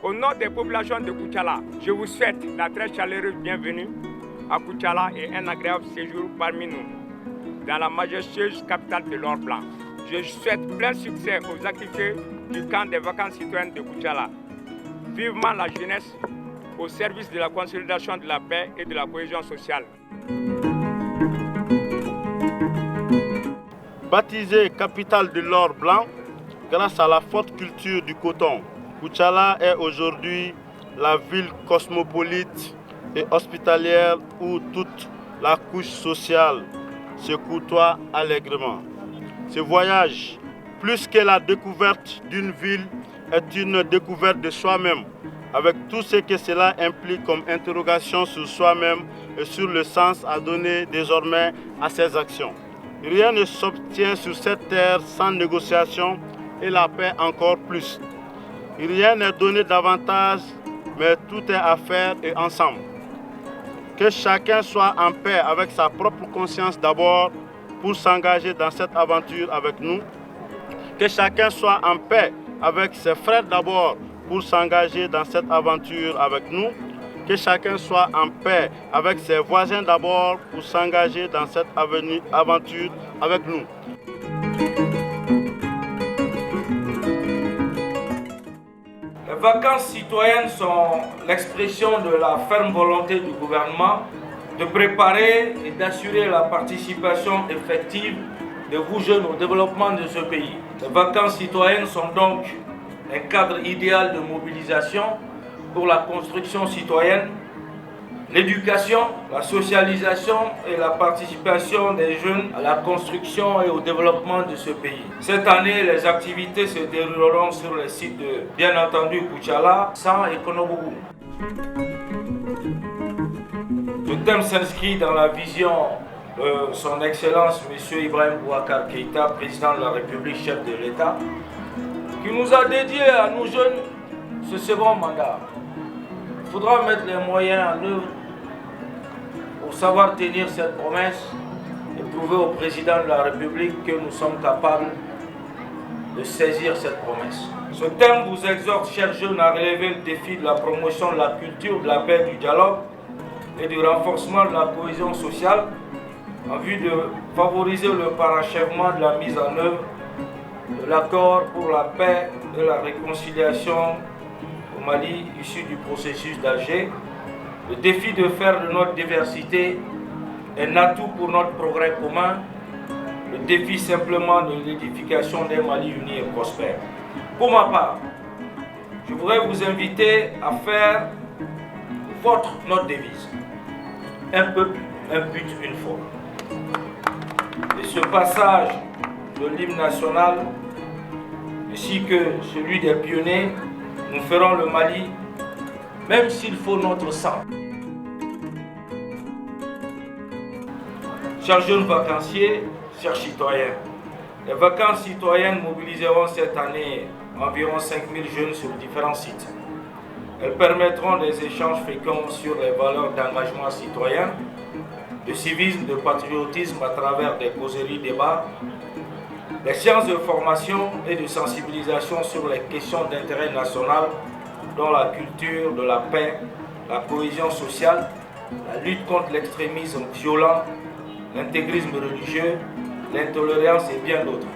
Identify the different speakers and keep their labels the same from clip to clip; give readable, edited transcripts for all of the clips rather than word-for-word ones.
Speaker 1: Au nom des populations de Koutiala, je vous souhaite la très chaleureuse bienvenue à Koutiala et un agréable séjour parmi nous, dans la majestueuse capitale de l'or blanc. Je souhaite plein succès aux activités du camp des vacances citoyennes de Koutiala. Vivement la jeunesse au service de la consolidation de la paix et de la cohésion sociale.
Speaker 2: Baptisée capitale de l'or blanc, grâce à la forte culture du coton, Koutiala est aujourd'hui la ville cosmopolite et hospitalière où toute la couche sociale se côtoie allègrement. Ce voyage, plus que la découverte d'une ville, est une découverte de soi-même, avec tout ce que cela implique comme interrogation sur soi-même et sur le sens à donner désormais à ses actions. Rien ne s'obtient sur cette terre sans négociation et la paix encore plus. Rien n'est donné davantage, mais tout est à faire et ensemble. Que chacun soit en paix avec sa propre conscience d'abord pour s'engager dans cette aventure avec nous. Que chacun soit en paix avec ses frères d'abord pour s'engager dans cette aventure avec nous. Que chacun soit en paix avec ses voisins d'abord pour s'engager dans cette aventure avec nous.
Speaker 3: Les vacances citoyennes sont l'expression de la ferme volonté du gouvernement de préparer et d'assurer la participation effective de vous jeunes au développement de ce pays. Les vacances citoyennes sont donc un cadre idéal de mobilisation pour la construction citoyenne, l'éducation, la socialisation et la participation des jeunes à la construction et au développement de ce pays. Cette année, les activités se dérouleront sur les sites de, bien entendu, Koutiala, San et Konobougou. Le thème s'inscrit dans la vision de son Excellence M. Ibrahim Boubacar Keïta, président de la République, chef de l'État, qui nous a dédié à nous jeunes ce second mandat. Il faudra mettre les moyens en œuvre pour savoir tenir cette promesse et prouver au président de la République que nous sommes capables de saisir cette promesse. Ce thème vous exhorte, chers jeunes, à relever le défi de la promotion de la culture, de la paix, du dialogue et du renforcement de la cohésion sociale en vue de favoriser le parachèvement de la mise en œuvre de l'accord pour la paix et la réconciliation au Mali issu du processus d'Alger. Le défi de faire de notre diversité un atout pour notre progrès commun, le défi simplement de l'édification d'un Mali uni et prospère. Pour ma part, je voudrais vous inviter à faire notre devise. Un peuple, un but, une foi. Et ce passage de l'hymne national, ainsi que celui des pionniers, nous ferons le Mali, même s'il faut notre sang. Chers jeunes vacanciers, chers citoyens, les vacances citoyennes mobiliseront cette année environ 5000 jeunes sur différents sites. Elles permettront des échanges féconds sur les valeurs d'engagement citoyen, de civisme, de patriotisme à travers des causeries, débats, des séances de formation et de sensibilisation sur les questions d'intérêt national, dont la culture, de la paix, la cohésion sociale, la lutte contre l'extrémisme violent, l'intégrisme religieux, l'intolérance et bien d'autres.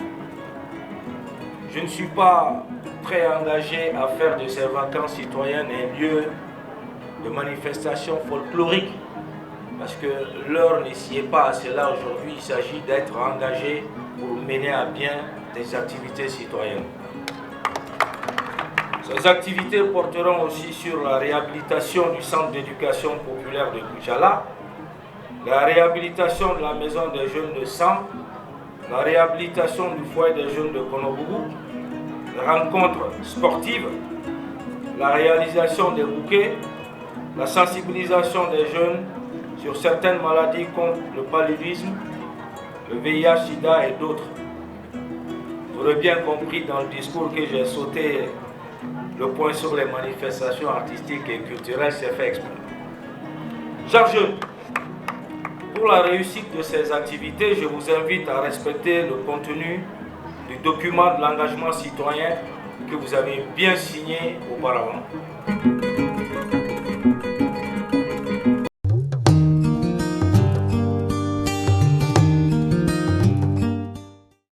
Speaker 3: Je ne suis pas très engagé à faire de ces vacances citoyennes un lieu de manifestation folklorique, parce que l'heure ne s'y est pas à cela aujourd'hui. Il s'agit d'être engagé pour mener à bien des activités citoyennes. Ces activités porteront aussi sur la réhabilitation du centre d'éducation populaire de Koutiala, la réhabilitation de la maison des jeunes de San, la réhabilitation du foyer des jeunes de Konobougou, les rencontres sportives, la réalisation des bouquets, la sensibilisation des jeunes sur certaines maladies contre le paludisme, le VIH, SIDA et d'autres. Vous aurez bien compris dans le discours que j'ai sauté le point sur les manifestations artistiques et culturelles, c'est fait exprès. Chers jeunes, pour la réussite de ces activités, je vous invite à respecter le contenu du document de l'engagement citoyen que vous avez bien signé auparavant.